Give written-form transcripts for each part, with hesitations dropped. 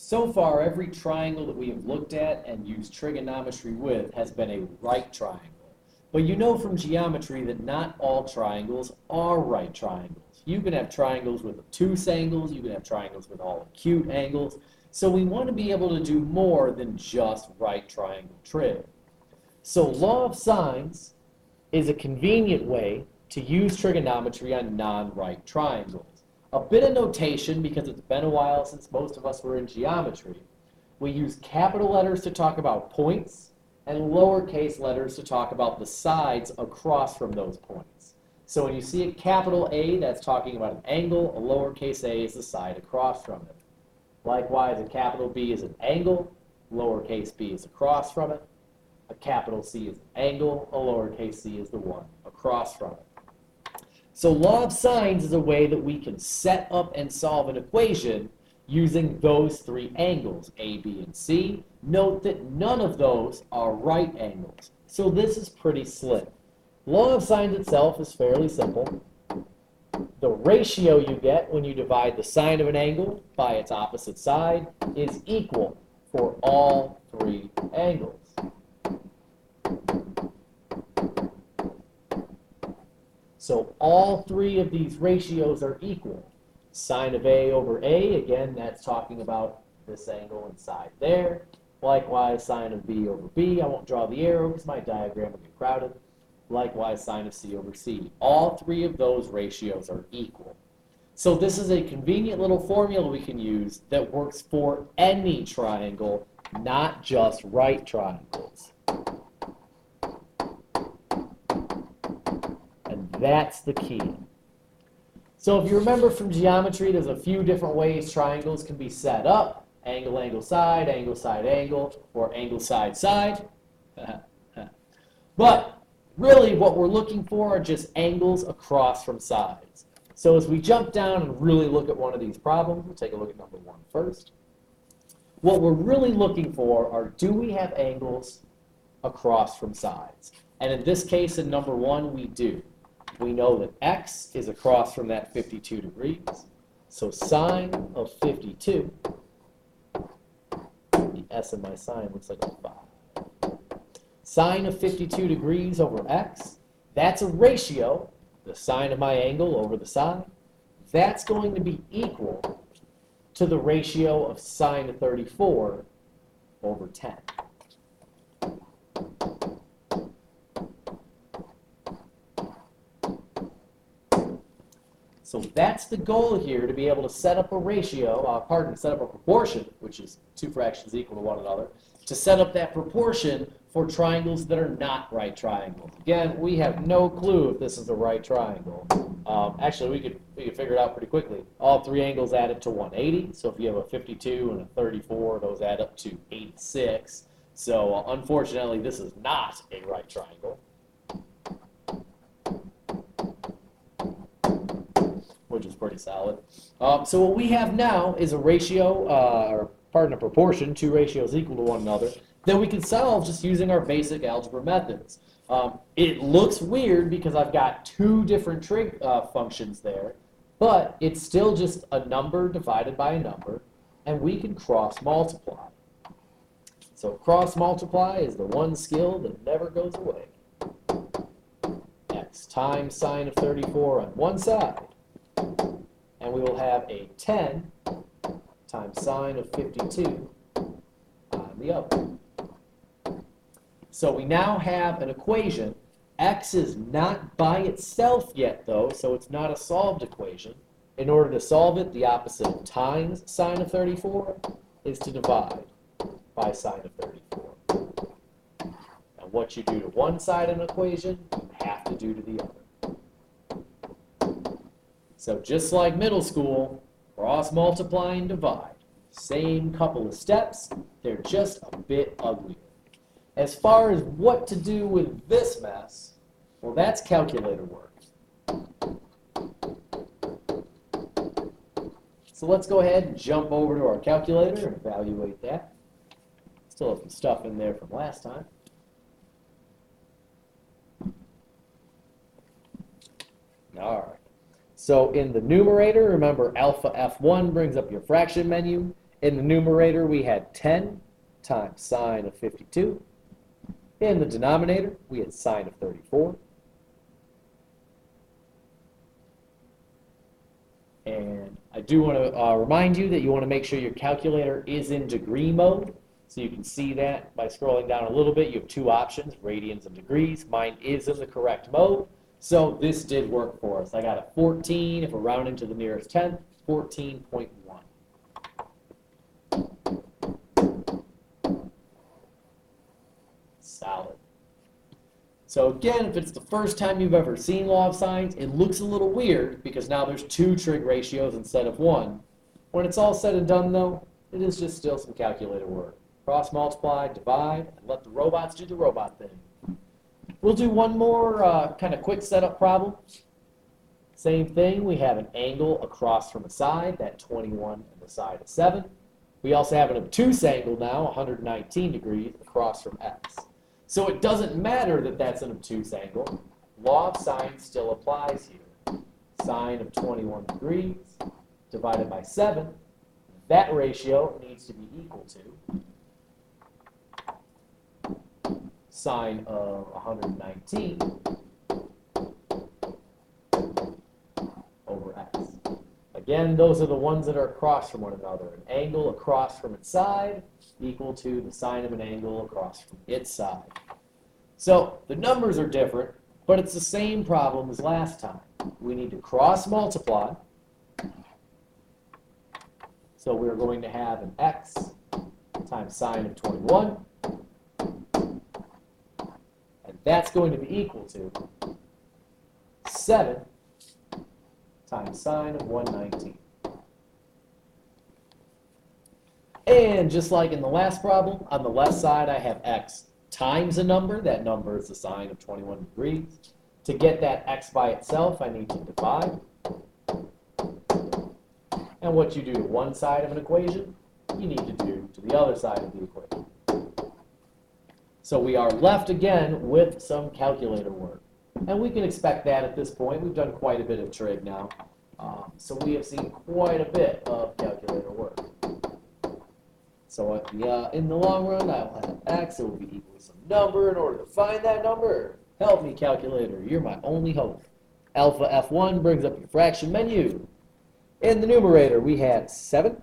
So far, every triangle that we have looked at and used trigonometry with has been a right triangle. But you know from geometry that not all triangles are right triangles. You can have triangles with obtuse angles, you can have triangles with all acute angles. So we want to be able to do more than just right triangle trig. So law of sines is a convenient way to use trigonometry on non-right triangles. A bit of notation, because it's been a while since most of us were in geometry. We use capital letters to talk about points and lowercase letters to talk about the sides across from those points. So when you see a capital A, that's talking about an angle. A lowercase a is the side across from it. Likewise, a capital B is an angle. Lowercase b is across from it. A capital C is an angle. A lowercase c is the one across from it. So law of sines is a way that we can set up and solve an equation using those three angles, A, B, and C. Note that none of those are right angles. So this is pretty slim. Law of sines itself is fairly simple. The ratio you get when you divide the sine of an angle by its opposite side is equal for all three angles. So all three of these ratios are equal. Sine of A over A, again, that's talking about this angle inside there. Likewise, sine of B over B. I won't draw the arrow because my diagram will get crowded. Likewise, sine of C over C. All three of those ratios are equal. So this is a convenient little formula we can use that works for any triangle, not just right triangles. That's the key. So if you remember from geometry, there's a few different ways triangles can be set up. Angle, angle, side, angle, or angle, side, side. But really what we're looking for are just angles across from sides. So as we jump down and really look at one of these problems, we'll take a look at number one first. What we're really looking for are, do we have angles across from sides? And in this case, in number one, we do. We know that x is across from that 52 degrees. So sine of 52, the s in my sine looks like a 5. Sine of 52 degrees over x, that's a ratio, the sine of my angle over the side. That's going to be equal to the ratio of sine of 34 over 10. So that's the goal here, to be able to set up a ratio, set up a proportion, which is two fractions equal to one another, to set up that proportion for triangles that are not right triangles. Again, we have no clue if this is a right triangle. Actually, we could figure it out pretty quickly. All three angles add up to 180. So if you have a 52 and a 34, those add up to 86. So unfortunately, this is not a right triangle, which is pretty solid. So what we have now is a ratio, a proportion, two ratios equal to one another, that we can solve just using our basic algebra methods. It looks weird because I've got two different trig functions there, but it's still just a number divided by a number, and we can cross multiply. So cross multiply is the one skill that never goes away. X times sine of 34 on one side, and we will have a 10 times sine of 52 on the other. So we now have an equation. X is not by itself yet, though, so it's not a solved equation. In order to solve it, the opposite of times sine of 34 is to divide by sine of 34. And what you do to one side of an equation, you have to do to the other. So just like middle school, cross multiply and divide. Same couple of steps, they're just a bit uglier. As far as what to do with this mess, well, that's calculator work. So let's go ahead and jump over to our calculator and evaluate that. Still have some stuff in there from last time. All right. So in the numerator, remember alpha F1 brings up your fraction menu. In the numerator, we had 10 times sine of 52. In the denominator, we had sine of 34. And I do want to remind you that you want to make sure your calculator is in degree mode. So you can see that by scrolling down a little bit. You have two options, radians and degrees. Mine is in the correct mode. So this did work for us. I got a 14, if we're rounding to the nearest tenth, 14.1. Solid. So again, if it's the first time you've ever seen law of sines, it looks a little weird because now there's two trig ratios instead of one. When it's all said and done though, it is just still some calculator work. Cross multiply, divide, and let the robots do the robot thing. We'll do one more kind of quick setup problem. Same thing, we have an angle across from a side, that 21 and the side of 7. We also have an obtuse angle now, 119 degrees, across from x. So it doesn't matter that that's an obtuse angle. Law of sines still applies here. Sine of 21 degrees divided by 7. That ratio needs to be equal to sine of 119 over x. Again, those are the ones that are across from one another. An angle across from its side equal to the sine of an angle across from its side. So the numbers are different, but it's the same problem as last time. We need to cross multiply. So we're going to have an x times sine of 21. And that's going to be equal to 7 times sine of 119. And just like in the last problem, on the left side I have x times a number. That number is the sine of 21 degrees. To get that x by itself, I need to divide. And what you do to one side of an equation, you need to do to the other side of the equation. So we are left again with some calculator work. And we can expect that at this point. We've done quite a bit of trig now. So we have seen quite a bit of calculator work. So in the long run, I will have x. It will be equal to some number. In order to find that number, help me, calculator. You're my only hope. Alpha F1 brings up your fraction menu. In the numerator, we had 7.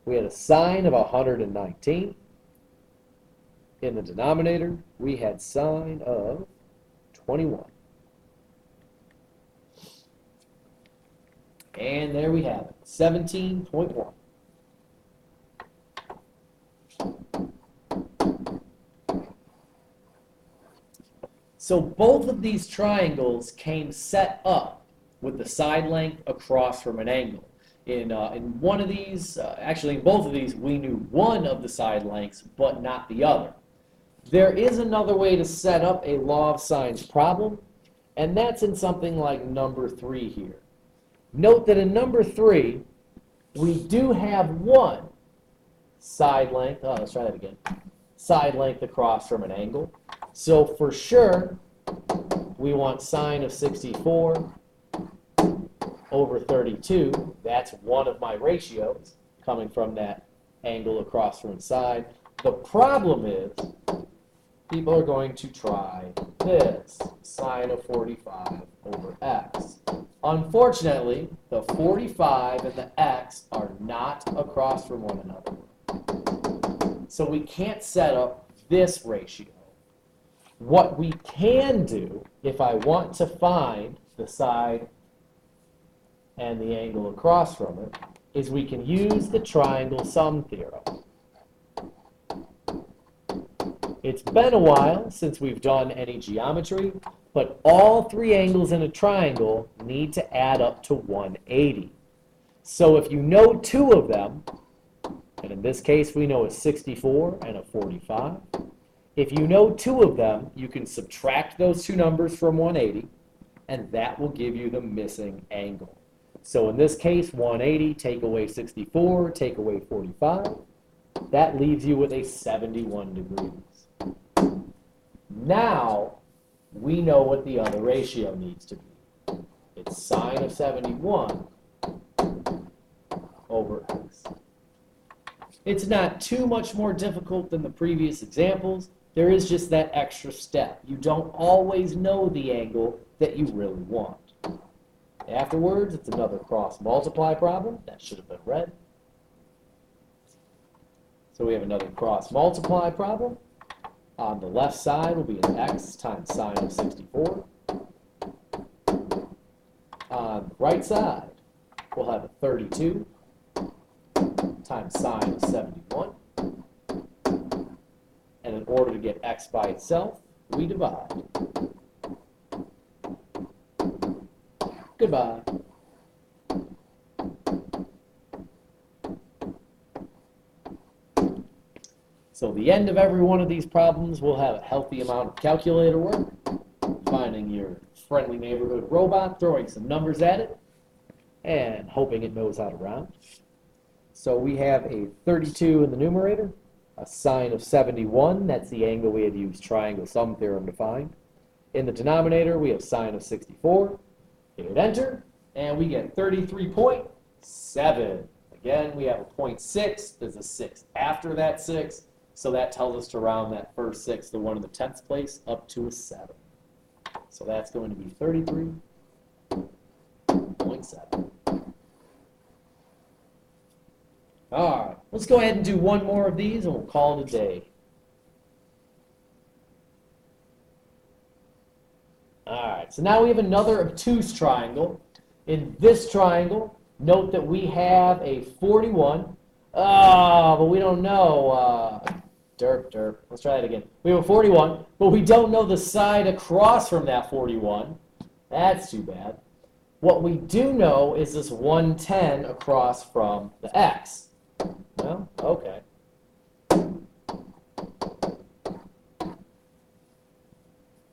We had a sine of 119. In the denominator, we had sine of 21. And there we have it, 17.1. So both of these triangles came set up with the side length across from an angle. In one of these, actually in both of these, we knew one of the side lengths, but not the other. There is another way to set up a law of sines problem, and that's in something like number 3 here. Note that in number 3, we do have one side length, let's try that again, side length across from an angle. So for sure, we want sine of 64 over 32. That's one of my ratios coming from that angle across from its side. The problem is, people are going to try this, sine of 45 over x. Unfortunately, the 45 and the x are not across from one another. So we can't set up this ratio. What we can do, if I want to find the side and the angle across from it, is we can use the triangle sum theorem. It's been a while since we've done any geometry, but all 3 angles in a triangle need to add up to 180. So if you know 2 of them, and in this case we know a 64 and a 45, if you know 2 of them, you can subtract those 2 numbers from 180, and that will give you the missing angle. So in this case, 180, take away 64, take away 45, that leaves you with a 71 degrees. Now, we know what the other ratio needs to be. It's sine of 71 over x. It's not too much more difficult than the previous examples. There is just that extra step. You don't always know the angle that you really want. Afterwards, it's another cross-multiply problem. That should have been read. So we have another cross-multiply problem. On the left side will be an x times sine of 64. On the right side, we'll have a 32 times sine of 71. And in order to get x by itself, we divide. Goodbye. So the end of every one of these problems will have a healthy amount of calculator work, finding your friendly neighborhood robot, throwing some numbers at it, and hoping it knows how to round. So we have a 32 in the numerator, a sine of 71, that's the angle we had used triangle sum theorem to find. In the denominator, we have sine of 64. Hit enter, and we get 33.7. Again, we have a 0.6. There's a 6 after that 6. So that tells us to round that first 6, the one in the 10th place, up to a 7. So that's going to be 33.7. All right, let's go ahead and do one more of these, and we'll call it a day. All right, so now we have another obtuse triangle. In this triangle, note that we have a 41. Oh, but we don't know. Derp. Let's try that again. We have a 41, but we don't know the side across from that 41. That's too bad. What we do know is this 110 across from the x. Well, okay.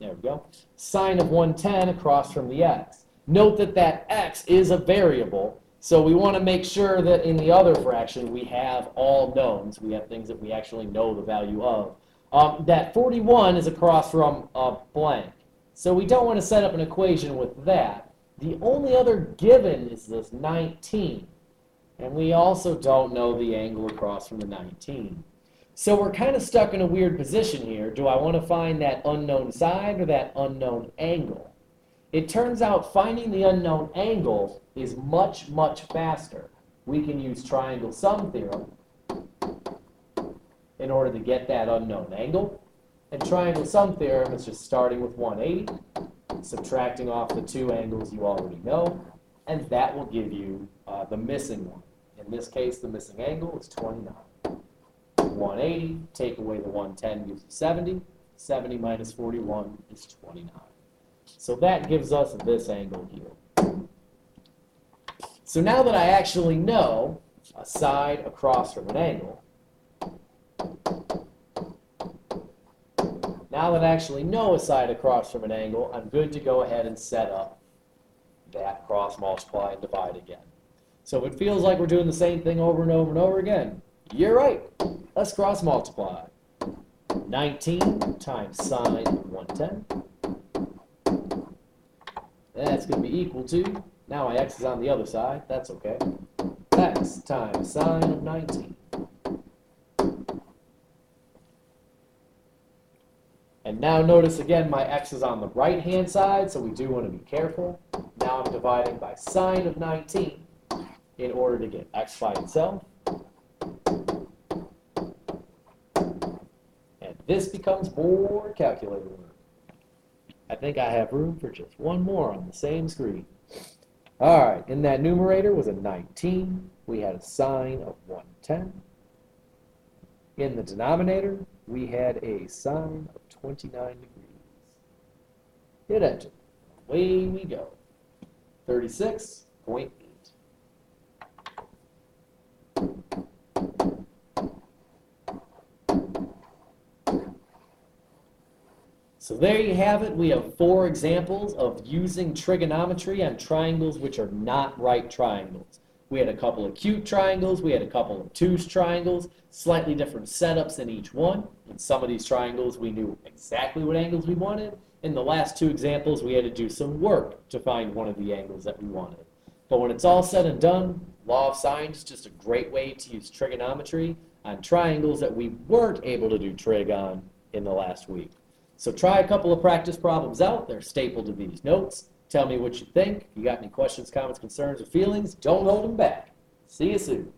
There we go. Sine of 110 across from the x. Note that that x is a variable, so we want to make sure that in the other fraction we have all knowns. We have things that we actually know the value of. That 41 is across from a blank, so we don't want to set up an equation with that. The only other given is this 19, and we also don't know the angle across from the 19. So we're kind of stuck in a weird position here. Do I want to find that unknown side or that unknown angle? It turns out finding the unknown angle is much, much faster. We can use triangle sum theorem in order to get that unknown angle. And triangle sum theorem is just starting with 180, subtracting off the two angles you already know, and that will give you the missing one. In this case, the missing angle is 29. 180, take away the 110 gives you 70. 70 minus 41 is 29. So that gives us this angle here. So now that I actually know a side across from an angle, I'm good to go ahead and set up that cross multiply and divide again. So if it feels like we're doing the same thing over and over and over again, you're right. Let's cross multiply. 19 times sine of 110. That's going to be equal to, now my x is on the other side, that's okay, x times sine of 19. And now notice again my x is on the right hand side, so we do want to be careful. Now I'm dividing by sine of 19 in order to get x by itself. And this becomes more calculator work. I think I have room for just one more on the same screen. All right, in that numerator was a 19. We had a sine of 110. In the denominator, we had a sine of 29 degrees. Hit enter. Away we go. 36.8. So there you have it. We have 4 examples of using trigonometry on triangles which are not right triangles. We had a couple of cute triangles, we had a couple of obtuse triangles, slightly different setups in each one. In some of these triangles we knew exactly what angles we wanted. In the last 2 examples we had to do some work to find one of the angles that we wanted. But when it's all said and done, Law of Sines is just a great way to use trigonometry on triangles that we weren't able to do trig on in the last week. So try a couple of practice problems out. They're stapled to these notes. Tell me what you think. If you got any questions, comments, concerns, or feelings, don't hold them back. See you soon.